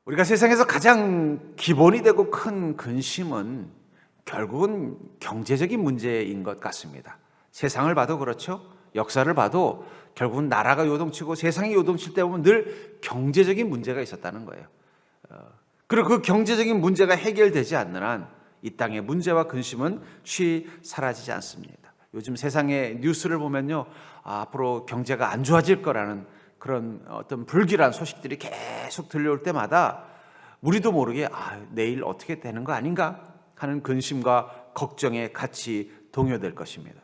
우리가 세상에서 가장 기본이 되고 큰 근심은 결국은 경제적인 문제인 것 같습니다. 세상을 봐도 그렇죠. 역사를 봐도 결국은 나라가 요동치고 세상이 요동칠 때 보면 늘 경제적인 문제가 있었다는 거예요. 그리고 그 경제적인 문제가 해결되지 않는 한 이 땅의 문제와 근심은 쉬 사라지지 않습니다. 요즘 세상의 뉴스를 보면요, 앞으로 경제가 안 좋아질 거라는 그런 어떤 불길한 소식들이 계속 들려올 때마다 우리도 모르게 내일 어떻게 되는 거 아닌가 하는 근심과 걱정에 같이 동요될 것입니다.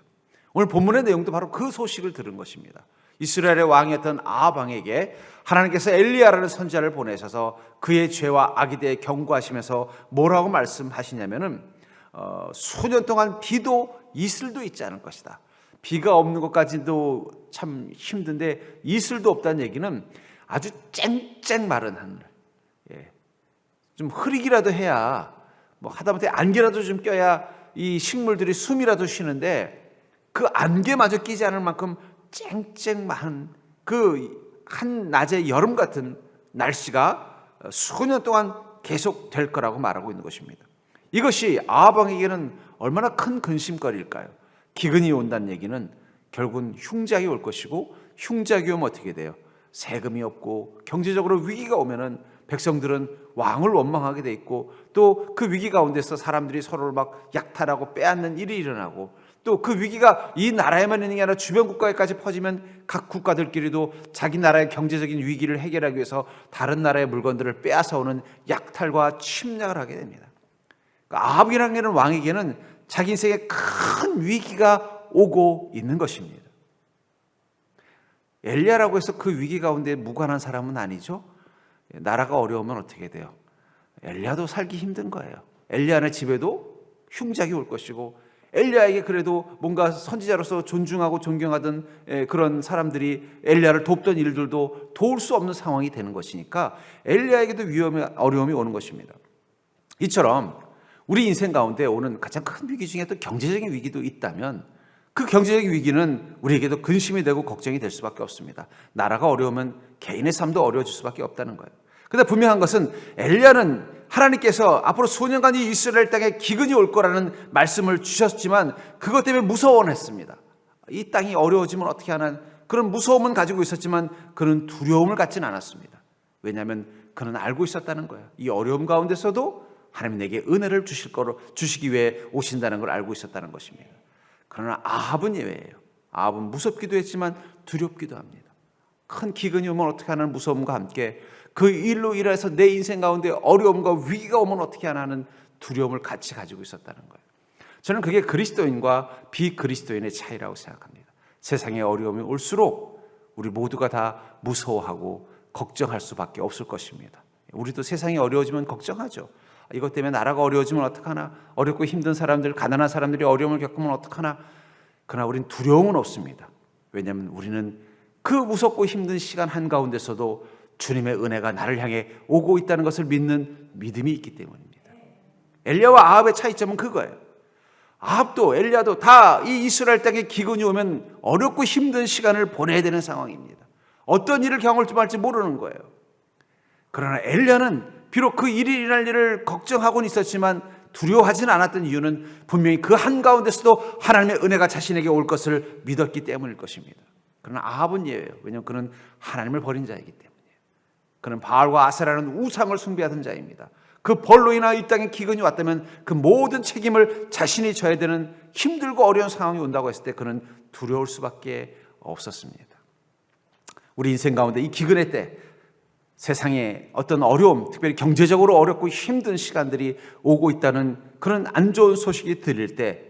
오늘 본문의 내용도 바로 그 소식을 들은 것입니다. 이스라엘의 왕이었던 아합 왕에게 하나님께서 엘리야라는 선지자를 보내셔서 그의 죄와 악에 대해 경고하시면서 뭐라고 말씀하시냐면은 수년 동안 비도 이슬도 있지 않을 것이다. 비가 없는 것까지도 참 힘든데 이슬도 없다는 얘기는 아주 쨍쨍 마른 하늘, 좀 흐리기라도 해야, 뭐 하다못해 안개라도 좀 껴야 이 식물들이 숨이라도 쉬는데 그 안개마저 끼지 않을 만큼 쨍쨍한 그 한낮의 여름 같은 날씨가 수년 동안 계속 될 거라고 말하고 있는 것입니다. 이것이 아합 왕에게는 얼마나 큰 근심거리일까요? 기근이 온다는 얘기는 결국은 흉작이 올 것이고, 흉작이 오면 어떻게 돼요? 세금이 없고 경제적으로 위기가 오면은 백성들은 왕을 원망하게 돼 있고, 또 그 위기 가운데서 사람들이 서로를 막 약탈하고 빼앗는 일이 일어나고, 또 그 위기가 이 나라에만 있는 게 아니라 주변 국가에까지 퍼지면 각 국가들끼리도 자기 나라의 경제적인 위기를 해결하기 위해서 다른 나라의 물건들을 빼앗아 오는 약탈과 침략을 하게 됩니다. 아합이라는 왕에게는 자기 인생에 큰 위기가 오고 있는 것입니다. 엘리야라고 해서 그 위기 가운데 무관한 사람은 아니죠. 나라가 어려우면 어떻게 돼요? 엘리야도 살기 힘든 거예요. 엘리야네 집에도 흉작이 올 것이고, 엘리야에게 그래도 뭔가 선지자로서 존중하고 존경하던 그런 사람들이 엘리야를 돕던 일들도 도울 수 없는 상황이 되는 것이니까 엘리야에게도 어려움이 오는 것입니다. 이처럼 우리 인생 가운데 오는 가장 큰 위기 중에 또 경제적인 위기도 있다면 그 경제적인 위기는 우리에게도 근심이 되고 걱정이 될 수밖에 없습니다. 나라가 어려우면 개인의 삶도 어려워질 수밖에 없다는 거예요. 그런데 분명한 것은 엘리야는 하나님께서 앞으로 수년간 이 이스라엘 땅에 기근이 올 거라는 말씀을 주셨지만 그것 때문에 무서워는 했습니다. 이 땅이 어려워지면 어떻게 하나 그런 무서움은 가지고 있었지만 그는 두려움을 갖지는 않았습니다. 왜냐하면 그는 알고 있었다는 거예요. 이 어려움 가운데서도 하나님 내게 은혜를 주시기 위해 오신다는 걸 알고 있었다는 것입니다. 그러나 아합은 예외예요. 아합은 무섭기도 했지만 두렵기도 합니다. 큰 기근이 오면 어떻게 하는 무서움과 함께 그 일로 인해서 내 인생 가운데 어려움과 위기가 오면 어떻게 하는 두려움을 같이 가지고 있었다는 거예요. 저는 그게 그리스도인과 비그리스도인의 차이라고 생각합니다. 세상에 어려움이 올수록 우리 모두가 다 무서워하고 걱정할 수밖에 없을 것입니다. 우리도 세상이 어려워지면 걱정하죠. 이것 때문에 나라가 어려워지면 어떡하나, 어렵고 힘든 사람들, 가난한 사람들이 어려움을 겪으면 어떡하나. 그러나 우리는 두려움은 없습니다. 왜냐하면 우리는 그 무섭고 힘든 시간 한가운데서도 주님의 은혜가 나를 향해 오고 있다는 것을 믿는 믿음이 있기 때문입니다. 엘리야와 아합의 차이점은 그거예요. 아합도 엘리야도 다 이 이스라엘 땅에 기근이 오면 어렵고 힘든 시간을 보내야 되는 상황입니다. 어떤 일을 경험할지 모르는 거예요. 그러나 엘리야는 비록 그 일이 일어날 일을 걱정하고는 있었지만 두려워하지는 않았던 이유는 분명히 그 한가운데서도 하나님의 은혜가 자신에게 올 것을 믿었기 때문일 것입니다. 그러나 아합은 예외예요. 왜냐하면 그는 하나님을 버린 자이기 때문이에요. 그는 바알과 아세라는 우상을 숭배하던 자입니다. 그 벌로 인하 이 땅에 기근이 왔다면 그 모든 책임을 자신이 져야 되는 힘들고 어려운 상황이 온다고 했을 때 그는 두려울 수밖에 없었습니다. 우리 인생 가운데 이 기근의 때 세상에 어떤 어려움, 특별히 경제적으로 어렵고 힘든 시간들이 오고 있다는 그런 안 좋은 소식이 들릴 때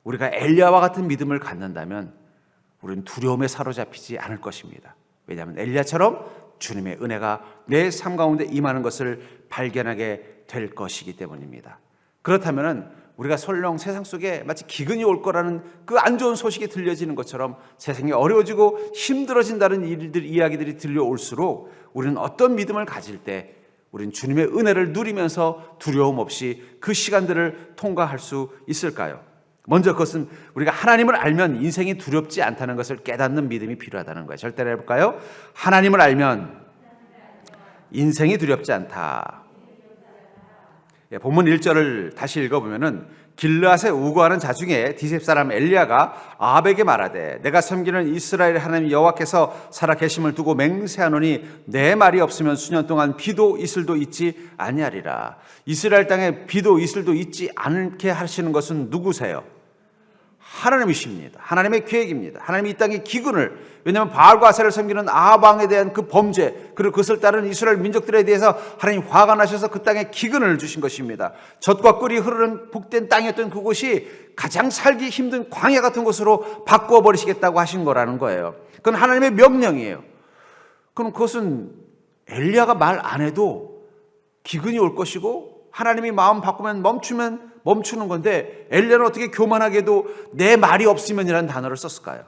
우리가 엘리야와 같은 믿음을 갖는다면 우리는 두려움에 사로잡히지 않을 것입니다. 왜냐하면 엘리야처럼 주님의 은혜가 내 삶 가운데 임하는 것을 발견하게 될 것이기 때문입니다. 그렇다면 우리가 설령 세상 속에 마치 기근이 올 거라는 그 안 좋은 소식이 들려지는 것처럼 세상이 어려워지고 힘들어진다는 이야기들이 들려올수록 우리는 어떤 믿음을 가질 때 우리는 주님의 은혜를 누리면서 두려움 없이 그 시간들을 통과할 수 있을까요? 먼저 그것은 우리가 하나님을 알면 인생이 두렵지 않다는 것을 깨닫는 믿음이 필요하다는 거예요. 절대로 해볼까요? 하나님을 알면 인생이 두렵지 않다. 본문 1절을 다시 읽어보면은 길르앗에 우거하는 자 중에 디셉 사람 엘리야가 아합에게 말하되 내가 섬기는 이스라엘 하나님 여호와께서 살아계심을 두고 맹세하노니 내 말이 없으면 수년 동안 비도 이슬도 있지 아니하리라. 이스라엘 땅에 비도 이슬도 있지 않게 하시는 것은 누구세요? 하나님이십니다. 하나님의 계획입니다. 하나님이 이 땅의 기근을, 왜냐하면 바알과 아세라를 섬기는 아합 왕에 대한 그 범죄, 그리고 그것을 따르는 이스라엘 민족들에 대해서 하나님 화가 나셔서 그 땅에 기근을 주신 것입니다. 젖과 꿀이 흐르는 복된 땅이었던 그곳이 가장 살기 힘든 광야 같은 곳으로 바꾸어 버리시겠다고 하신 거라는 거예요. 그건 하나님의 명령이에요. 그럼 그것은 엘리야가 말 안 해도 기근이 올 것이고 하나님이 마음 바꾸면 멈추는 건데, 엘리야는 어떻게 교만하게도 내 말이 없으면이라는 단어를 썼을까요?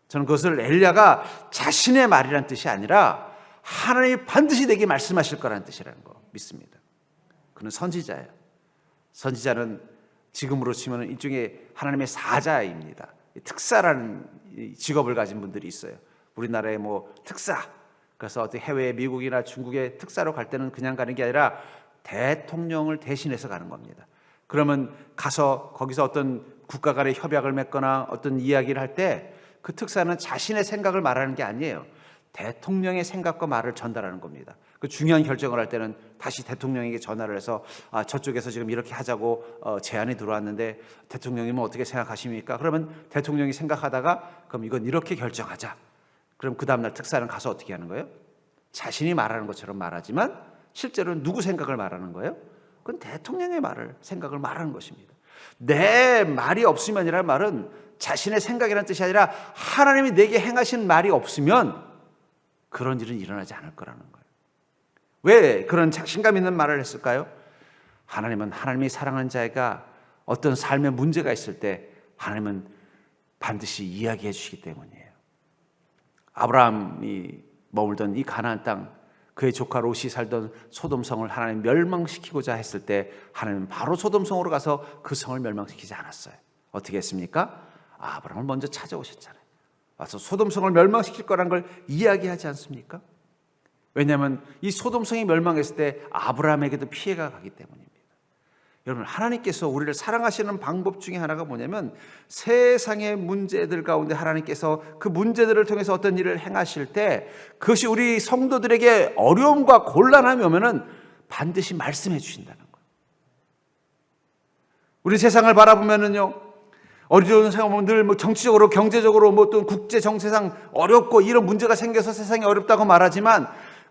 저는 그것을 엘리야가 자신의 말이란 뜻이 아니라 하나님이 반드시 내게 말씀하실 거라는 뜻이라는 거 믿습니다. 그는 선지자예요. 선지자는 지금으로 치면 일종의 하나님의 사자입니다. 특사라는 직업을 가진 분들이 있어요. 우리나라의 특사, 그래서 어떻게 해외 미국이나 중국에 특사로 갈 때는 그냥 가는 게 아니라 대통령을 대신해서 가는 겁니다. 그러면 가서 거기서 어떤 국가 간의 협약을 맺거나 어떤 이야기를 할 때 그 특사는 자신의 생각을 말하는 게 아니에요. 대통령의 생각과 말을 전달하는 겁니다. 그 중요한 결정을 할 때는 다시 대통령에게 전화를 해서 저쪽에서 지금 이렇게 하자고 제안이 들어왔는데 대통령님은 어떻게 생각하십니까? 그러면 대통령이 생각하다가 그럼 이건 이렇게 결정하자. 그럼 그 다음날 특사는 가서 어떻게 하는 거예요? 자신이 말하는 것처럼 말하지만 실제로는 누구 생각을 말하는 거예요? 그건 대통령의 생각을 말하는 것입니다. 내 말이 없으면이라는 말은 자신의 생각이라는 뜻이 아니라 하나님이 내게 행하신 말이 없으면 그런 일은 일어나지 않을 거라는 거예요. 왜 그런 자신감 있는 말을 했을까요? 하나님은 하나님이 사랑하는 자가 어떤 삶에 문제가 있을 때 하나님은 반드시 이야기해 주시기 때문이에요. 아브라함이 머물던 이 가나안 땅, 그의 조카 롯이 살던 소돔성을 하나님 멸망시키고자 했을 때 하나님은 바로 소돔성으로 가서 그 성을 멸망시키지 않았어요. 어떻게 했습니까? 아브라함을 먼저 찾아오셨잖아요. 와서 소돔성을 멸망시킬 거란 걸 이야기하지 않습니까? 왜냐하면 이 소돔성이 멸망했을 때 아브라함에게도 피해가 가기 때문입니다. 여러분, 하나님께서 우리를 사랑하시는 방법 중에 하나가 뭐냐면 세상의 문제들 가운데 하나님께서 그 문제들을 통해서 어떤 일을 행하실 때 그것이 우리 성도들에게 어려움과 곤란함이 오면은 반드시 말씀해 주신다는 거예요. 우리 세상을 바라보면은요, 어려운 생각하면 늘 정치적으로, 경제적으로, 또 국제 정세상 어렵고 이런 문제가 생겨서 세상이 어렵다고 말하지만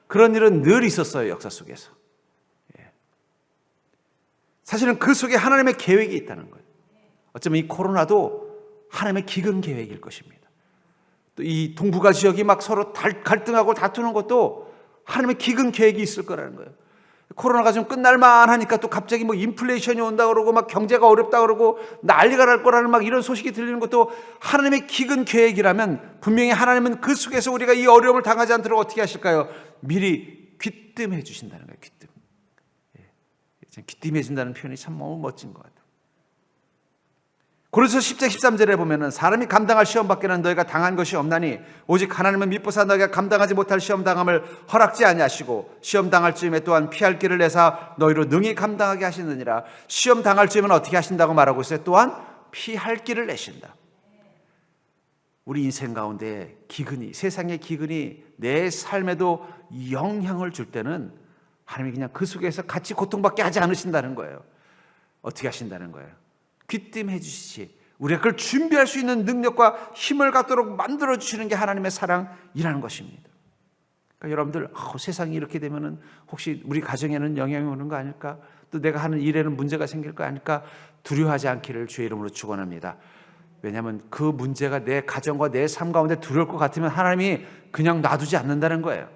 그런 일은 늘 있었어요, 역사 속에서. 사실은 그 속에 하나님의 계획이 있다는 거예요. 어쩌면 이 코로나도 하나님의 기근 계획일 것입니다. 또 이 동북아 지역이 막 서로 갈등하고 다투는 것도 하나님의 기근 계획이 있을 거라는 거예요. 코로나가 좀 끝날만 하니까 또 갑자기 인플레이션이 온다 그러고 막 경제가 어렵다 그러고 난리가 날 거라는 막 이런 소식이 들리는 것도 하나님의 기근 계획이라면 분명히 하나님은 그 속에서 우리가 이 어려움을 당하지 않도록 어떻게 하실까요? 미리 귀뜸해 주신다는 거예요. 귀뜸. 귀뜸해 준다는 표현이 참 너무 멋진 것 같아요. 고린도서 10장 13절에 보면은 사람이 감당할 시험 밖에는 너희가 당한 것이 없나니 오직 하나님은 미쁘사 너희가 감당하지 못할 시험 당함을 허락지 아니하시고 시험 당할 즈음에 또한 피할 길을 내사 너희로 능히 감당하게 하시느니라. 시험 당할 즈음에는 어떻게 하신다고 말하고 있어요? 또한 피할 길을 내신다. 우리 인생 가운데 기근이, 세상의 기근이 내 삶에도 영향을 줄 때는 하나님이 그냥 그 속에서 같이 고통받게 하지 않으신다는 거예요. 어떻게 하신다는 거예요? 귀띔해 주시지. 우리가 그걸 준비할 수 있는 능력과 힘을 갖도록 만들어 주시는 게 하나님의 사랑이라는 것입니다. 그러니까 여러분들, 세상이 이렇게 되면은 혹시 우리 가정에는 영향이 오는 거 아닐까? 또 내가 하는 일에는 문제가 생길 거 아닐까? 두려워하지 않기를 주의 이름으로 축원합니다. 왜냐하면 그 문제가 내 가정과 내 삶 가운데 두려울 것 같으면 하나님이 그냥 놔두지 않는다는 거예요.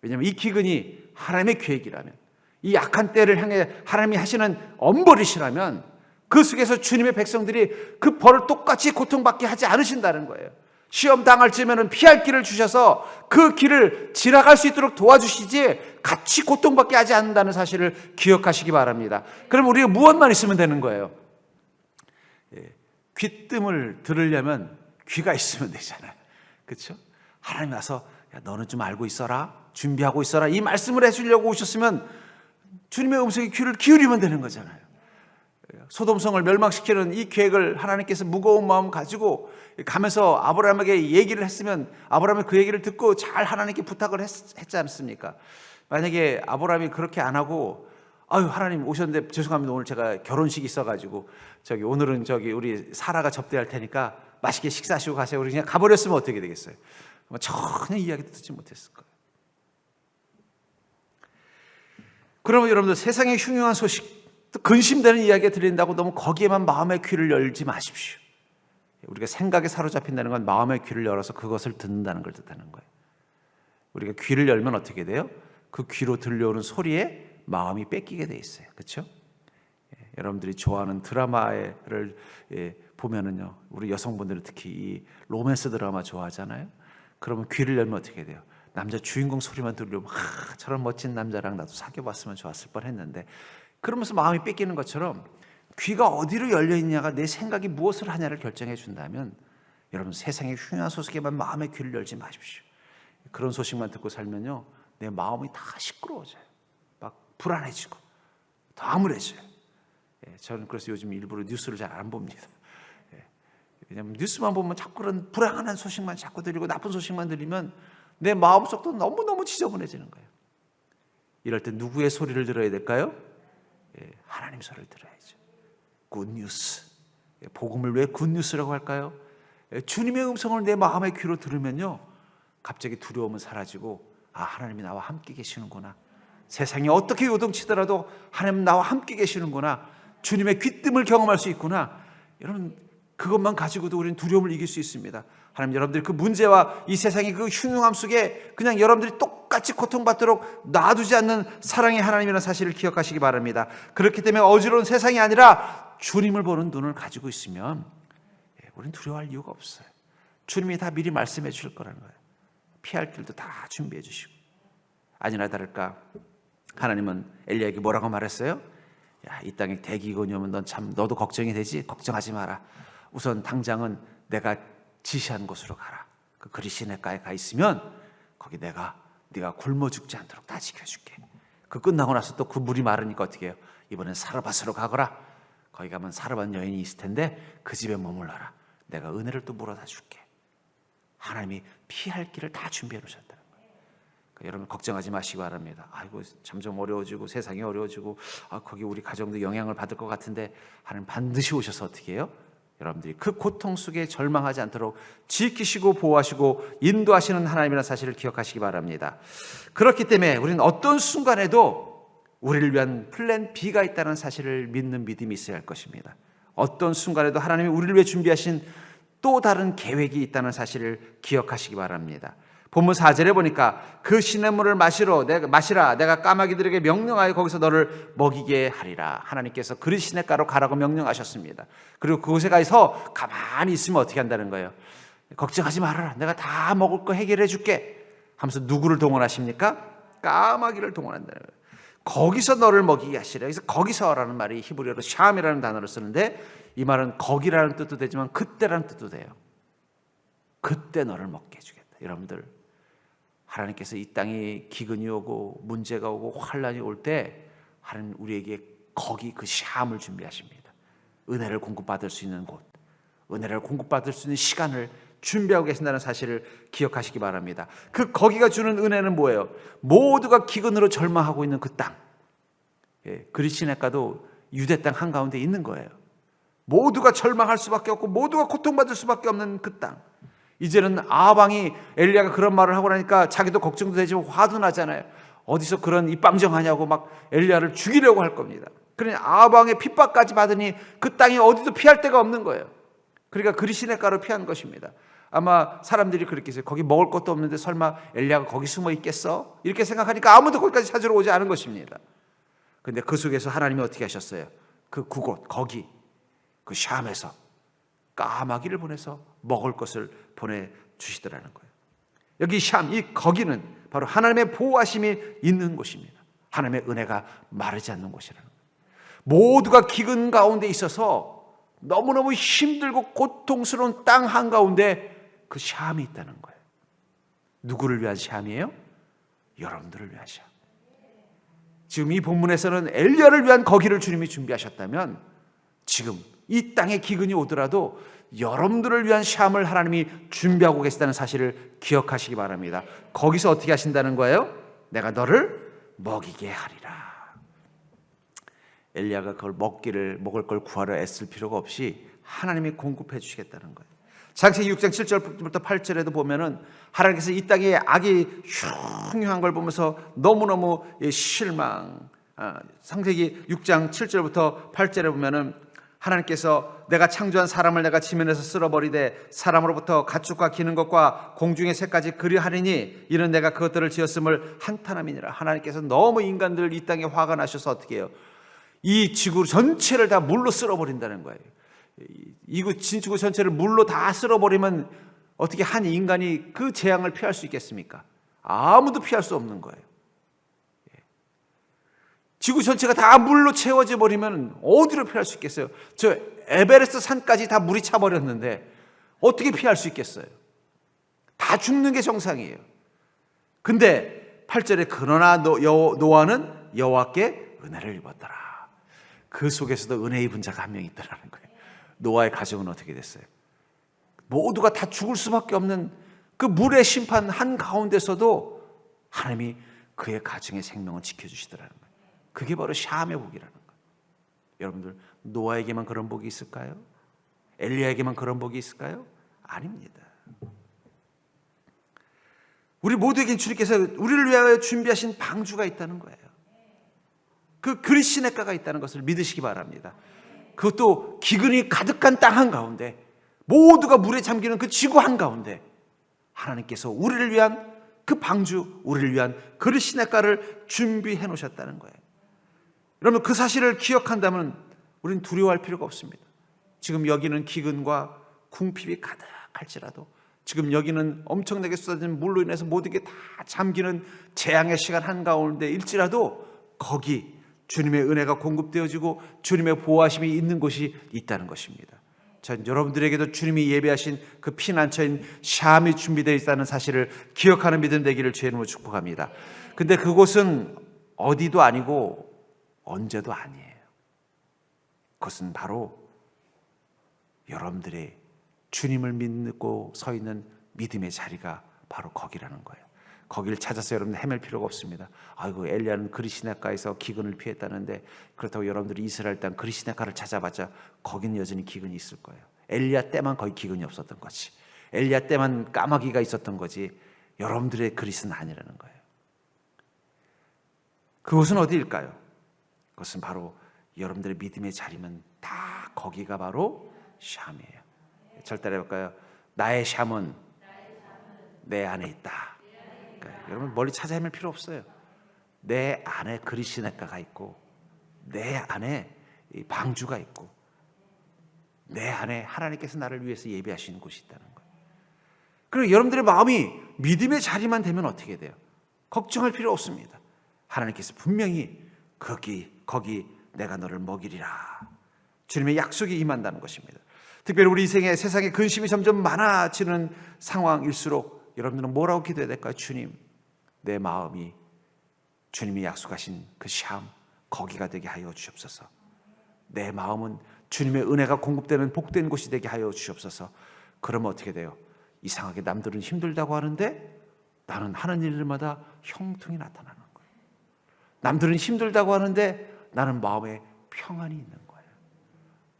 왜냐하면 이 기근이 하나님의 계획이라면, 이 약한 때를 향해 하나님이 하시는 엄벌이시라면 그 속에서 주님의 백성들이 그 벌을 똑같이 고통받게 하지 않으신다는 거예요. 시험 당할 즈음에는 피할 길을 주셔서 그 길을 지나갈 수 있도록 도와주시지 같이 고통받게 하지 않는다는 사실을 기억하시기 바랍니다. 그럼 우리가 무엇만 있으면 되는 거예요? 귀뜸을 들으려면 귀가 있으면 되잖아요. 그렇죠? 하나님 와서 야, 너는 좀 알고 있어라. 준비하고 있어라. 이 말씀을 해주려고 오셨으면 주님의 음성에 귀를 기울이면 되는 거잖아요. 소돔성을 멸망시키는 이 계획을 하나님께서 무거운 마음 가지고 가면서 아브라함에게 얘기를 했으면 아브라함이 그 얘기를 듣고 잘 하나님께 부탁을 했지 않습니까? 만약에 아브라함이 그렇게 안 하고 아유 하나님 오셨는데 죄송합니다. 오늘 제가 결혼식이 있어가지고 오늘은 우리 사라가 접대할 테니까 맛있게 식사하시고 가세요. 우리 그냥 가버렸으면 어떻게 되겠어요? 전혀 이야기도 듣지 못했을 거예요. 그러면 여러분들 세상의 흉흉한 소식 또 근심되는 이야기가 들린다고 너무 거기에만 마음의 귀를 열지 마십시오. 우리가 생각에 사로잡힌다는 건 마음의 귀를 열어서 그것을 듣는다는 걸 뜻하는 거예요. 우리가 귀를 열면 어떻게 돼요? 그 귀로 들려오는 소리에 마음이 뺏기게 돼 있어요. 그렇죠? 여러분들이 좋아하는 드라마를 보면은요, 우리 여성분들은 특히 이 로맨스 드라마 좋아하잖아요. 그러면 귀를 열면 어떻게 돼요? 남자 주인공 소리만 들으면 저런 멋진 남자랑 나도 사귀어봤으면 좋았을 뻔했는데, 그러면서 마음이 뺏기는 것처럼 귀가 어디로 열려 있냐가 내 생각이 무엇을 하냐를 결정해 준다면, 여러분 세상의 흉흉한 소식에만 마음의 귀를 열지 마십시오. 그런 소식만 듣고 살면요, 내 마음이 다 시끄러워져요. 막 불안해지고 더 암울해져요. 저는 그래서 요즘 일부러 뉴스를 잘 안 봅니다. 왜냐하면 뉴스만 보면 자꾸 그런 불안한 소식만 자꾸 들리고 나쁜 소식만 들리면 내 마음속도 너무너무 지저분해지는 거예요. 이럴 때 누구의 소리를 들어야 될까요? 하나님 소리를 들어야죠. 굿뉴스. 복음을 왜 굿뉴스라고 할까요? 주님의 음성을 내 마음의 귀로 들으면요, 갑자기 두려움은 사라지고 하나님이 나와 함께 계시는구나. 세상이 어떻게 요동치더라도 하나님 나와 함께 계시는구나. 주님의 귀뜸을 경험할 수 있구나. 여러분 그것만 가지고도 우리는 두려움을 이길 수 있습니다. 하나님 여러분들이 그 문제와 이 세상의 그 흉흉함 속에 그냥 여러분들이 똑같이 고통받도록 놔두지 않는 사랑의 하나님이라는 사실을 기억하시기 바랍니다. 그렇기 때문에 어지러운 세상이 아니라 주님을 보는 눈을 가지고 있으면 우리는 두려워할 이유가 없어요. 주님이 다 미리 말씀해 주실 거라는 거예요. 피할 길도 다 준비해 주시고. 아니나 다를까 하나님은 엘리야에게 뭐라고 말했어요? 야, 이 땅에 대기근이 오면 너도 걱정이 되지? 걱정하지 마라. 우선 당장은 내가 지시한 곳으로 가라. 그 그리시네가에 가 있으면 거기 네가 굶어 죽지 않도록 다 지켜줄게. 그 끝나고 나서 또 그 물이 마르니까 어떻게 해요? 이번엔 사르밧으로 가거라. 거기 가면 사르밧 여인이 있을 텐데 그 집에 머물러라. 내가 은혜를 또 물어다 줄게. 하나님이 피할 길을 다 준비해 놓으셨다는 거예요. 그러니까 여러분 걱정하지 마시기 바랍니다. 아이고 점점 어려워지고 세상이 어려워지고 거기 우리 가정도 영향을 받을 것 같은데 하나님 반드시 오셔서 어떻게 해요? 여러분들이 그 고통 속에 절망하지 않도록 지키시고 보호하시고 인도하시는 하나님이라는 사실을 기억하시기 바랍니다. 그렇기 때문에 우리는 어떤 순간에도 우리를 위한 플랜 B가 있다는 사실을 믿는 믿음이 있어야 할 것입니다. 어떤 순간에도 하나님이 우리를 위해 준비하신 또 다른 계획이 있다는 사실을 기억하시기 바랍니다. 본문 4절에 보니까 그 시냇물을 마시라. 내가 까마귀들에게 명령하여 거기서 너를 먹이게 하리라. 하나님께서 그리 시냇가로 가라고 명령하셨습니다. 그리고 그곳에 가서 가만히 있으면 어떻게 한다는 거예요? 걱정하지 말아라. 내가 다 먹을 거 해결해 줄게 하면서 누구를 동원하십니까? 까마귀를 동원한다는 거예요. 거기서 너를 먹이게 하시라. 그래서 거기서라는 말이 히브리어로 샴이라는 단어를 쓰는데 이 말은 거기라는 뜻도 되지만 그때라는 뜻도 돼요. 그때 너를 먹게 해주겠다. 여러분들 하나님께서 이 땅에 기근이 오고 문제가 오고 환란이 올 때 하나님 우리에게 거기 그 샴을 준비하십니다. 은혜를 공급받을 수 있는 곳, 은혜를 공급받을 수 있는 시간을 준비하고 계신다는 사실을 기억하시기 바랍니다. 그 거기가 주는 은혜는 뭐예요? 모두가 기근으로 절망하고 있는 그 땅, 그리시네가도 유대 땅 한가운데 있는 거예요. 모두가 절망할 수밖에 없고 모두가 고통받을 수밖에 없는 그 땅. 이제는 아방이 엘리야가 그런 말을 하고 나니까 자기도 걱정도 되지만 화도 나잖아요. 어디서 그런 입방정하냐고 막 엘리야를 죽이려고 할 겁니다. 그러니 아방의 핍박까지 받으니 그 땅이 어디도 피할 데가 없는 거예요. 그러니까 그리시네가로 피한 것입니다. 아마 사람들이 그렇게 해서 거기 먹을 것도 없는데 설마 엘리야가 거기 숨어 있겠어? 이렇게 생각하니까 아무도 거기까지 찾으러 오지 않은 것입니다. 그런데 그 속에서 하나님이 어떻게 하셨어요? 그 그곳 거기 그 샴에서 까마귀를 보내서 먹을 것을 보내주시더라는 거예요. 여기 샴, 이 거기는 바로 하나님의 보호하심이 있는 곳입니다. 하나님의 은혜가 마르지 않는 곳이라는 거예요. 모두가 기근 가운데 있어서 너무너무 힘들고 고통스러운 땅 한가운데 그 샴이 있다는 거예요. 누구를 위한 샴이에요? 여러분들을 위하셔. 지금 이 본문에서는 엘리야를 위한 거기를 주님이 준비하셨다면 지금 이 땅에 기근이 오더라도 여러분들을 위한 시험을 하나님이 준비하고 계시다는 사실을 기억하시기 바랍니다. 거기서 어떻게 하신다는 거예요? 내가 너를 먹이게 하리라. 엘리야가 그걸 먹을 걸 구하려 애쓸 필요가 없이 하나님이 공급해 주시겠다는 거예요. 창세기 6장 7절부터 8절에도 보면은 하나님께서 이 땅에 악이 흉흉한 걸 보면서 너무너무 실망. 창세기 6장 7절부터 8절에 보면은 하나님께서 내가 창조한 사람을 내가 지면에서 쓸어버리되 사람으로부터 가축과 기는 것과 공중의 새까지 그리하리니 이는 내가 그것들을 지었음을 한탄함이니라. 하나님께서 너무 인간들 이 땅에 화가 나셔서 어떻게 해요? 이 지구 전체를 다 물로 쓸어버린다는 거예요. 이 지구 전체를 물로 다 쓸어버리면 어떻게 한 인간이 그 재앙을 피할 수 있겠습니까? 아무도 피할 수 없는 거예요. 지구 전체가 다 물로 채워져 버리면 어디로 피할 수 있겠어요? 저 에베레스트 산까지 다 물이 차버렸는데 어떻게 피할 수 있겠어요? 다 죽는 게 정상이에요. 근데 8절에 그러나 노아는 여호와께 은혜를 입었더라. 그 속에서도 은혜 입은 자가 한 명 있더라는 거예요. 노아의 가정은 어떻게 됐어요? 모두가 다 죽을 수밖에 없는 그 물의 심판 한가운데서도 하나님이 그의 가정의 생명을 지켜주시더라는 거예요. 그게 바로 샴의 복이라는 거예요. 여러분들 노아에게만 그런 복이 있을까요? 엘리야에게만 그런 복이 있을까요? 아닙니다. 우리 모두에겐 주님께서 우리를 위하여 준비하신 방주가 있다는 거예요. 그 그리시네가가 있다는 것을 믿으시기 바랍니다. 그것도 기근이 가득한 땅 한가운데 모두가 물에 잠기는 그 지구 한가운데 하나님께서 우리를 위한 그 방주, 우리를 위한 그리시네가를 준비해 놓으셨다는 거예요. 여러분 그 사실을 기억한다면 우리는 두려워할 필요가 없습니다. 지금 여기는 기근과 궁핍이 가득할지라도 지금 여기는 엄청나게 쏟아진 물로 인해서 모든 게 다 잠기는 재앙의 시간 한가운데 일지라도 거기 주님의 은혜가 공급되어지고 주님의 보호하심이 있는 곳이 있다는 것입니다. 전 여러분들에게도 주님이 예배하신 그 피난처인 샴이 준비되어 있다는 사실을 기억하는 믿음 되기를 주의 이름으로 축복합니다. 근데 그곳은 어디도 아니고 언제도 아니에요. 그것은 바로 여러분들의 주님을 믿고 서 있는 믿음의 자리가 바로 거기라는 거예요. 거기를 찾아서 여러분 헤맬 필요가 없습니다. 아이고 엘리야는 그리시네가에서 기근을 피했다는데 그렇다고 여러분들이 이스라엘 땅 그리시네가를 찾아봤자 거기는 여전히 기근이 있을 거예요. 엘리야 때만 거의 기근이 없었던 거지. 엘리야 때만 까마귀가 있었던 거지. 여러분들의 그리스는 아니라는 거예요. 그곳은 어디일까요? 그것은 바로 여러분들의 믿음의 자리면 다 거기가 바로 샴이에요. 절대 해볼까요? 나의 샴은 내 안에 있다. 그러니까 여러분 멀리 찾아 헤맬 필요 없어요. 내 안에 그리시네가가 있고 내 안에 방주가 있고 내 안에 하나님께서 나를 위해서 예배하시는 곳이 있다는 거예요. 그리고 여러분들의 마음이 믿음의 자리만 되면 어떻게 돼요? 걱정할 필요 없습니다. 하나님께서 분명히 거기 내가 너를 먹이리라. 주님의 약속이 임한다는 것입니다. 특별히 우리 인생에 세상에 근심이 점점 많아지는 상황일수록 여러분들은 뭐라고 기도해야 될까요? 주님, 내 마음이 주님이 약속하신 그 샴 거기가 되게 하여 주옵소서. 내 마음은 주님의 은혜가 공급되는 복된 곳이 되게 하여 주옵소서. 그러면 어떻게 돼요? 이상하게 남들은 힘들다고 하는데 나는 하는 일들마다 형통이 나타나는 거예요. 남들은 힘들다고 하는데 나는 마음에 평안이 있는 거예요.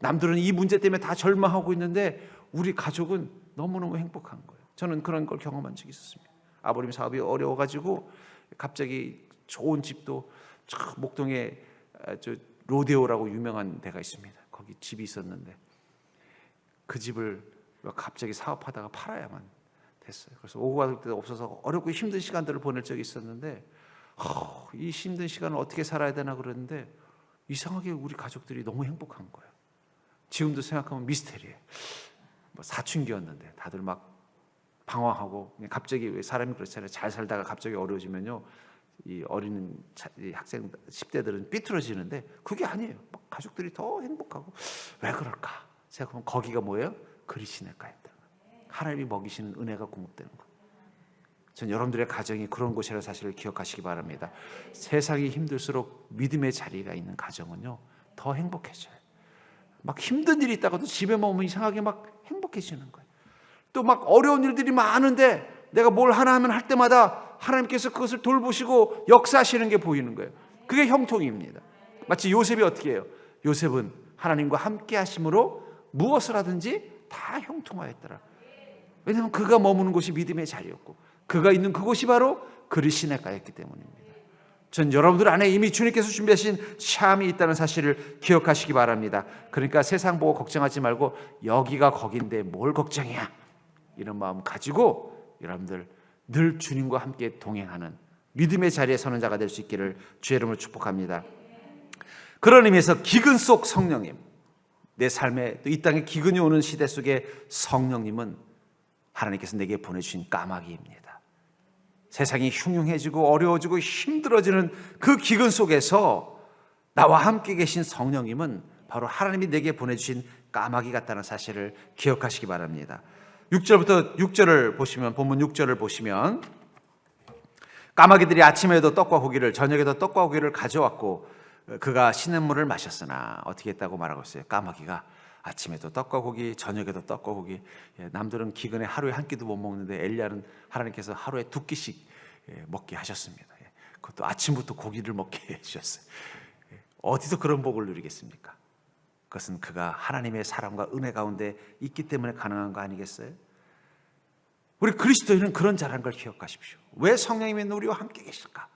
남들은 이 문제 때문에 다 절망하고 있는데 우리 가족은 너무너무 행복한 거예요. 저는 그런 걸 경험한 적이 있었습니다. 아버님 사업이 어려워가지고 갑자기 좋은 집도 목동에 로데오라고 유명한 데가 있습니다. 거기 집이 있었는데 그 집을 갑자기 사업하다가 팔아야만 됐어요. 그래서 오고 갈 데도 없어서 어렵고 힘든 시간들을 보낼 적이 있었는데 이 힘든 시간을 어떻게 살아야 되나 그랬는데 이상하게 우리 가족들이 너무 행복한 거예요. 지금도 생각하면 미스테리예요. 사춘기였는데 다들 막 방황하고 갑자기 왜 사람이 그렇잖아요. 잘 살다가 갑자기 어려워지면요. 이 어린 학생 10대들은 삐뚤어지는데 그게 아니에요. 가족들이 더 행복하고 왜 그럴까 생각하면 거기가 뭐예요? 그리시네가였다. 하나님이 먹이시는 은혜가 공급되는 거. 전 여러분들의 가정이 그런 곳이라는 사실을 기억하시기 바랍니다. 세상이 힘들수록 믿음의 자리가 있는 가정은요 더 행복해져요. 막 힘든 일이 있다가도 집에만 오면 이상하게 막 행복해지는 거예요. 또 막 어려운 일들이 많은데 내가 뭘 하나 하면 할 때마다 하나님께서 그것을 돌보시고 역사하시는 게 보이는 거예요. 그게 형통입니다. 마치 요셉이 어떻게 해요? 요셉은 하나님과 함께 하심으로 무엇을 하든지 다 형통하였더라. 왜냐하면 그가 머무는 곳이 믿음의 자리였고 그가 있는 그곳이 바로 그리시네가였기 때문입니다. 전 여러분들 안에 이미 주님께서 준비하신 샴이 있다는 사실을 기억하시기 바랍니다. 그러니까 세상 보고 걱정하지 말고 여기가 거긴데 뭘 걱정이야, 이런 마음 가지고 여러분들 늘 주님과 함께 동행하는 믿음의 자리에 서는 자가 될 수 있기를 주의 이름으로 축복합니다. 그런 의미에서 기근 속 성령님, 내 삶에 또 이 땅에 기근이 오는 시대 속에 성령님은 하나님께서 내게 보내주신 까마귀입니다. 세상이 흉흉해지고 어려워지고 힘들어지는 그 기근 속에서 나와 함께 계신 성령님은 바로 하나님이 내게 보내주신 까마귀 같다는 사실을 기억하시기 바랍니다. 6절부터 6절을 보시면, 본문 6절을 보시면 까마귀들이 아침에도 떡과 고기를 저녁에도 떡과 고기를 가져왔고 그가 시냇물을 마셨으나 어떻게 했다고 말하고 있어요. 까마귀가 아침에도 떡과 고기, 저녁에도 떡과 고기. 남들은 기근에 하루에 한 끼도 못 먹는데 엘리야는 하나님께서 하루에 2끼씩 먹게 하셨습니다. 그것도 아침부터 고기를 먹게 해주셨어요. 어디서 그런 복을 누리겠습니까? 그것은 그가 하나님의 사랑과 은혜 가운데 있기 때문에 가능한 거 아니겠어요? 우리 그리스도인은 그런 자라는 걸 기억하십시오. 왜 성령님이 우리와 함께 계실까?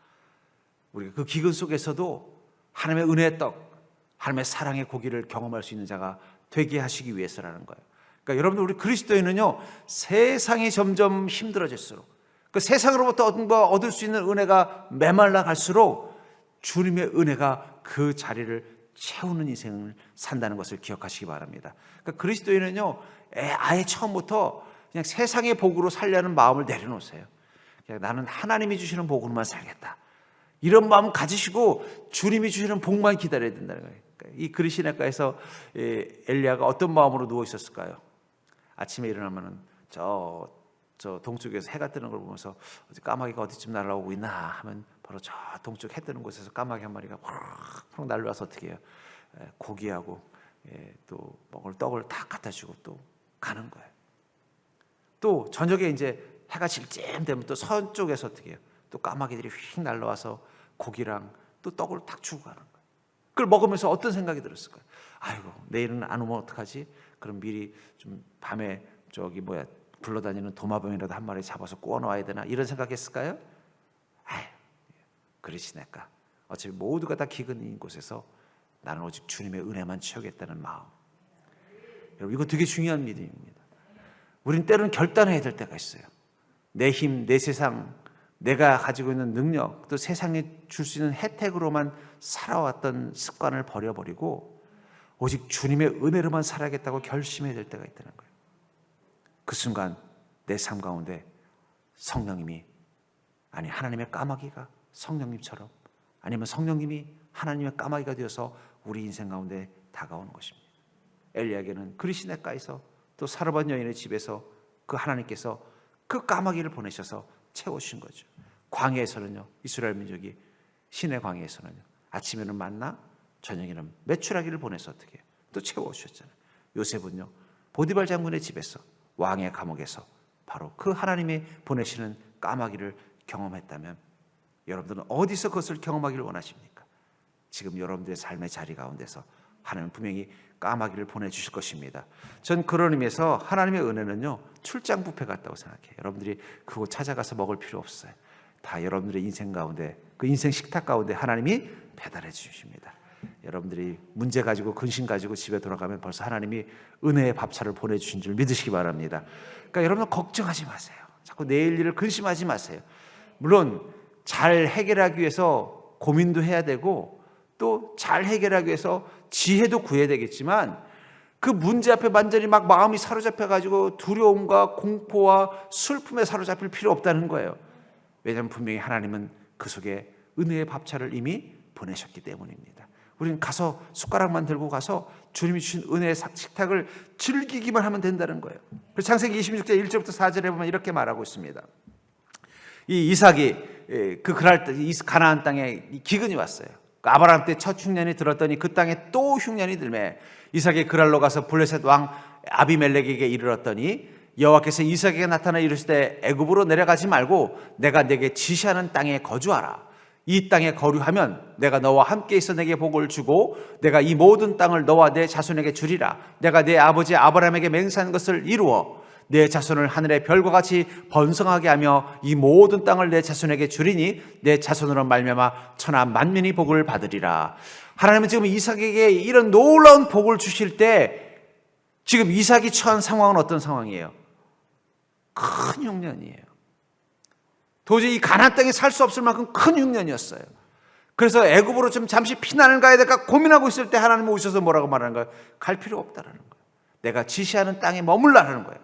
우리가 그 기근 속에서도 하나님의 은혜의 떡, 하나님의 사랑의 고기를 경험할 수 있는 자가 되게 하시기 위해서라는 거예요. 그러니까 여러분들, 우리 그리스도인은요 세상이 점점 힘들어질수록, 그 세상으로부터 얻을 수 있는 은혜가 메말라 갈수록 주님의 은혜가 그 자리를 채우는 인생을 산다는 것을 기억하시기 바랍니다. 그러니까 그리스도인은요 아예 처음부터 그냥 세상의 복으로 살려는 마음을 내려놓으세요. 그냥 나는 하나님이 주시는 복으로만 살겠다, 이런 마음 가지시고 주님이 주시는 복만 기다려야 된다는 거예요. 이 그리시네가에서 엘리야가 어떤 마음으로 누워 있었을까요? 아침에 일어나면은 저 동쪽에서 해가 뜨는 걸 보면서 까마귀가 어디쯤 날아오고 있나 하면 바로 저 동쪽 해 뜨는 곳에서 까마귀 한 마리가 확 날려와서 어떻게 해요? 고기하고 또 먹을 떡을 다 갖다 주고 또 가는 거예요. 또 저녁에 이제 해가 질 쯤 되면 또 서쪽에서 어떻게 해요? 또 까마귀들이 휙 날라와서 고기랑 또 떡을 탁 주고 가는 거예요. 그걸 먹으면서 어떤 생각이 들었을까요? 아이고, 내일은 안 오면 어떡하지? 그럼 미리 좀 밤에 굴러다니는 도마뱀이라도 한 마리 잡아서 구워놓아야 되나, 이런 생각했을까요? 아유, 그러시니까 어차피 모두가 다 기근인 곳에서 나는 오직 주님의 은혜만 채우겠다는 마음. 여러분, 이거 되게 중요한 믿음입니다. 우린 때로는 결단해야 될 때가 있어요. 내 힘, 내 세상, 내가 가지고 있는 능력, 또 세상에 줄 수 있는 혜택으로만 살아왔던 습관을 버려버리고 오직 주님의 은혜로만 살아야겠다고 결심해야 될 때가 있다는 거예요. 그 순간 내 삶 가운데 성령님이, 아니 하나님의 까마귀가 성령님처럼, 아니면 성령님이 하나님의 까마귀가 되어서 우리 인생 가운데 다가오는 것입니다. 엘리야에게는 그리시네가에서, 또 사르밧 여인의 집에서 그 하나님께서 그 까마귀를 보내셔서 채우신 거죠. 광야에서는요, 이스라엘 민족이 신의 광야에서는요, 아침에는 만나, 저녁에는 메추라기를 보내서 어떻게 해요? 또 채워주셨잖아요. 요셉은요, 보디발 장군의 집에서, 왕의 감옥에서 바로 그 하나님이 보내시는 까마귀를 경험했다면 여러분들은 어디서 그것을 경험하기를 원하십니까? 지금 여러분들의 삶의 자리 가운데서 하나님은 분명히 까마귀를 보내주실 것입니다. 전 그런 의미에서 하나님의 은혜는요 출장 뷔페 같다고 생각해요. 여러분들이 그거 찾아가서 먹을 필요 없어요. 다 여러분들의 인생 가운데, 그 인생 식탁 가운데 하나님이 배달해 주십니다. 여러분들이 문제 가지고 근심 가지고 집에 돌아가면 벌써 하나님이 은혜의 밥차를 보내주신 줄 믿으시기 바랍니다. 그러니까 여러분 걱정하지 마세요. 자꾸 내일 일을 근심하지 마세요. 물론 잘 해결하기 위해서 고민도 해야 되고 또 잘 해결하기 위해서 지혜도 구해야 되겠지만 그 문제 앞에 완전히 막 마음이 사로잡혀 가지고 두려움과 공포와 슬픔에 사로잡힐 필요 없다는 거예요. 왜냐하면 분명히 하나님은 그 속에 은혜의 밥차를 이미 보내셨기 때문입니다. 우리는 가서 숟가락만 들고 가서 주님이 주신 은혜의 식탁을 즐기기만 하면 된다는 거예요. 그래서 창세기 26장 1절부터 4절에 보면 이렇게 말하고 있습니다. 이 이삭이 그 그랄 때 가나안 땅에 기근이 왔어요. 아브라함 때 첫 흉년이 들었더니 그 땅에 또 흉년이 들매 이삭이 그랄로 가서 블레셋 왕 아비멜렉에게 이르렀더니 여호와께서 이삭에게 나타나 이르시되 애굽으로 내려가지 말고 내가 내게 지시하는 땅에 거주하라. 이 땅에 거류하면 내가 너와 함께 있어 내게 복을 주고 내가 이 모든 땅을 너와 내 자손에게 주리라. 내가 내 아버지 아브라함에게 맹세한 것을 이루어 내 자손을 하늘의 별과 같이 번성하게 하며 이 모든 땅을 내 자손에게 주리니 내 자손으로 말미암아 천하 만민이 복을 받으리라. 하나님은 지금 이삭에게 이런 놀라운 복을 주실 때 지금 이삭이 처한 상황은 어떤 상황이에요? 큰 흉년이에요. 도저히 이 가나안 땅에 살 수 없을 만큼 큰 흉년이었어요. 그래서 애굽으로 좀 잠시 피난을 가야 될까 고민하고 있을 때 하나님이 오셔서 뭐라고 말하는 거예요? 갈 필요 없다라는 거예요. 내가 지시하는 땅에 머물라라는 거예요.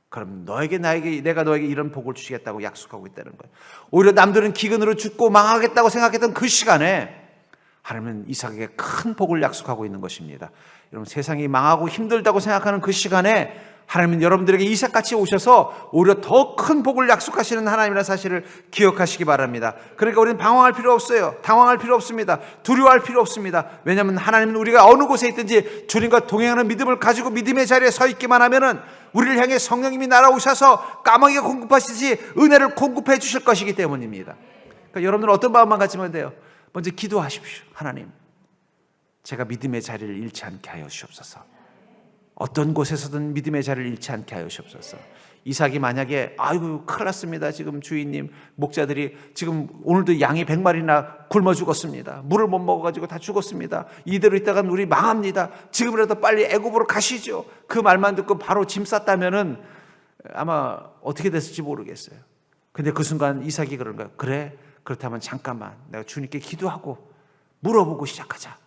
그럼 내가 너에게 이런 복을 주시겠다고 약속하고 있다는 거예요. 오히려 남들은 기근으로 죽고 망하겠다고 생각했던 그 시간에 하나님은 이삭에게 큰 복을 약속하고 있는 것입니다. 여러분, 세상이 망하고 힘들다고 생각하는 그 시간에 하나님은 여러분들에게 이삭같이 오셔서 오히려 더 큰 복을 약속하시는 하나님이라는 사실을 기억하시기 바랍니다. 그러니까 우리는 방황할 필요 없어요. 당황할 필요 없습니다. 두려워할 필요 없습니다. 왜냐하면 하나님은 우리가 어느 곳에 있든지 주님과 동행하는 믿음을 가지고 믿음의 자리에 서 있기만 하면은 우리를 향해 성령님이 날아오셔서 까마귀가 공급하시듯이 은혜를 공급해 주실 것이기 때문입니다. 그러니까 여러분들은 어떤 마음만 가지면 돼요? 먼저 기도하십시오. 하나님, 제가 믿음의 자리를 잃지 않게 하여 주옵소서. 어떤 곳에서든 믿음의 자리를 잃지 않게 하여 주옵소서. 이삭이 만약에 아이고 큰일 났습니다. 지금 주인님, 목자들이 지금 오늘도 양이 100마리나 굶어 죽었습니다. 물을 못 먹어가지고 다 죽었습니다. 이대로 있다가는 우리 망합니다. 지금이라도 빨리 애굽으로 가시죠. 그 말만 듣고 바로 짐 쌌다면은 아마 어떻게 됐을지 모르겠어요. 근데 그 순간 이삭이 그런 거예요. 그래, 그렇다면 잠깐만 내가 주님께 기도하고 물어보고 시작하자.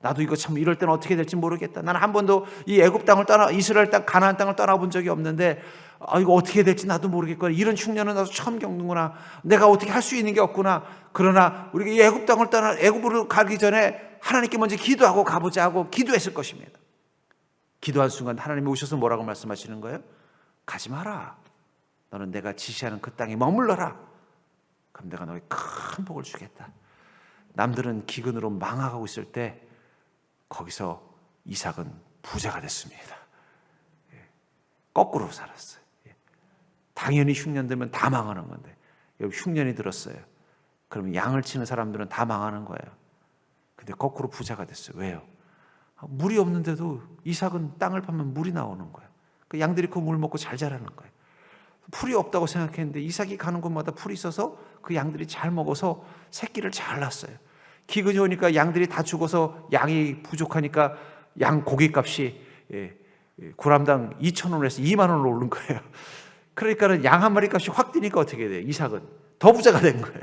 나도 이거 참 이럴 때는 어떻게 될지 모르겠다. 나는 한 번도 이 애굽 땅을 이스라엘 땅, 가나안 땅을 떠나본 적이 없는데 이거 어떻게 될지 나도 모르겠구나. 이런 흉년은 나도 처음 겪는구나. 내가 어떻게 할 수 있는 게 없구나. 그러나 우리가 이 애굽 땅을 떠나 애굽으로 가기 전에 하나님께 먼저 기도하고 가보자 하고 기도했을 것입니다. 기도한 순간 하나님이 오셔서 뭐라고 말씀하시는 거예요? 가지 마라. 너는 내가 지시하는 그 땅에 머물러라. 그럼 내가 너에게 큰 복을 주겠다. 남들은 기근으로 망하고 있을 때 거기서 이삭은 부자가 됐습니다. 거꾸로 살았어요. 당연히 흉년 들면 다 망하는 건데 여기 흉년이 들었어요. 그러면 양을 치는 사람들은 다 망하는 거예요. 근데 거꾸로 부자가 됐어요. 왜요? 물이 없는데도 이삭은 땅을 파면 물이 나오는 거예요. 그 양들이 그 물 먹고 잘 자라는 거예요. 풀이 없다고 생각했는데 이삭이 가는 곳마다 풀이 있어서 그 양들이 잘 먹어서 새끼를 잘 낳았어요. 기근이 오니까 양들이 다 죽어서 양이 부족하니까 양 고기값이 구람당 2,000원에서 2만 원으로 오른 거예요. 그러니까는 양 한 마리 값이 확 뛰니까 어떻게 돼요? 이삭은 더 부자가 된 거예요.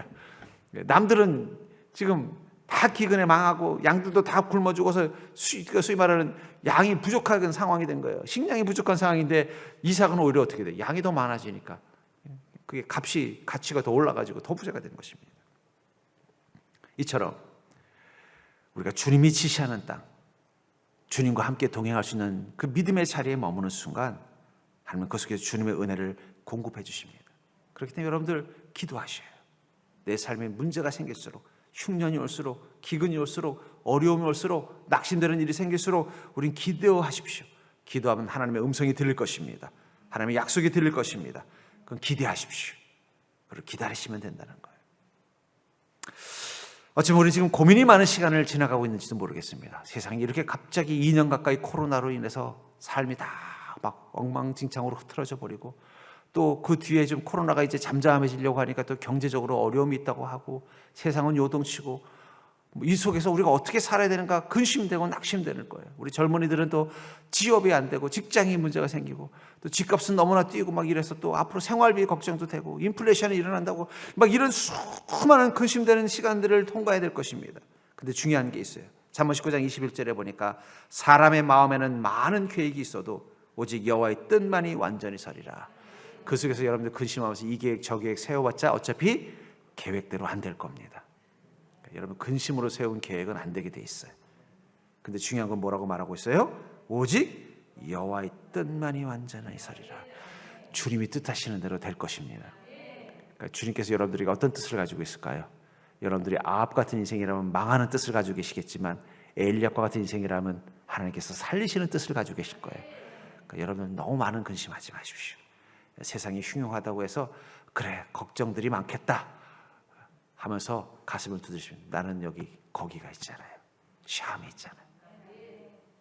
남들은 지금 다 기근에 망하고 양들도 다 굶어 죽어서 소위 말하는 양이 부족한 상황이 된 거예요. 식량이 부족한 상황인데 이삭은 오히려 어떻게 돼요? 양이 더 많아지니까 그게 가치가 더 올라가지고 더 부자가 된 것입니다. 이처럼 우리가 주님이 지시하는 땅, 주님과 함께 동행할 수 있는 그 믿음의 자리에 머무는 순간 하나님은 그 속에서 주님의 은혜를 공급해 주십니다. 그렇기 때문에 여러분들 기도하셔요. 내 삶에 문제가 생길수록, 흉년이 올수록, 기근이 올수록, 어려움이 올수록, 낙심되는 일이 생길수록 우린 기도하십시오. 기도하면 하나님의 음성이 들릴 것입니다. 하나님의 약속이 들릴 것입니다. 그건 기대하십시오. 그리고 기다리시면 된다는 거예요. 어쩌면 우리 지금 고민이 많은 시간을 지나가고 있는지도 모르겠습니다. 세상이 이렇게 갑자기 2년 가까이 코로나로 인해서 삶이 다 막 엉망진창으로 흐트러져 버리고 또 그 뒤에 좀 코로나가 이제 잠잠해지려고 하니까 또 경제적으로 어려움이 있다고 하고 세상은 요동치고 이 속에서 우리가 어떻게 살아야 되는가 근심되고 낙심되는 거예요. 우리 젊은이들은 또 취업이 안 되고 직장이 문제가 생기고 또 집값은 너무나 뛰고 막 이래서 또 앞으로 생활비 걱정도 되고 인플레이션이 일어난다고 막 이런 수많은 근심되는 시간들을 통과해야 될 것입니다. 근데 중요한 게 있어요. 잠언 19장 21절에 보니까 사람의 마음에는 많은 계획이 있어도 오직 여호와의 뜻만이 완전히 서리라. 그 속에서 여러분들 근심하면서 이 계획 저 계획 세워봤자 어차피 계획대로 안 될 겁니다. 여러분 근심으로 세운 계획은 안 되게 돼 있어요. 근데 중요한 건 뭐라고 말하고 있어요? 오직 여호와의 뜻만이 완전히 서리라. 주님이 뜻하시는 대로 될 것입니다. 그러니까 주님께서 여러분들에게 어떤 뜻을 가지고 있을까요? 여러분들이 아합 같은 인생이라면 망하는 뜻을 가지고 계시겠지만 엘리압과 같은 인생이라면 하나님께서 살리시는 뜻을 가지고 계실 거예요. 그러니까 여러분 너무 많은 근심하지 마십시오. 세상이 흉흉하다고 해서 그래 걱정들이 많겠다 하면서 가슴을 두드리시면 나는 여기 거기가 있잖아요. 샴이 있잖아요.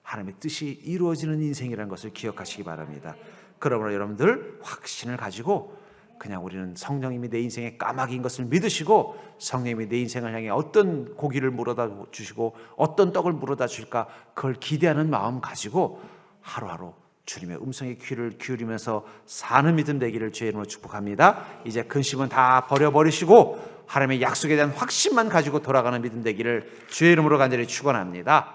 하나님의 뜻이 이루어지는 인생이라는 것을 기억하시기 바랍니다. 그러므로 여러분들 확신을 가지고 그냥 우리는 성령님이 내 인생의 까마귀인 것을 믿으시고 성령님이 내 인생을 향해 어떤 고기를 물어다 주시고 어떤 떡을 물어다 주실까 그걸 기대하는 마음 가지고 하루하루 주님의 음성에 귀를 기울이면서 사는 믿음 되기를 주의 이름으로 축복합니다. 이제 근심은 다 버려버리시고 하나님의 약속에 대한 확신만 가지고 돌아가는 믿음 되기를 주의 이름으로 간절히 축원합니다.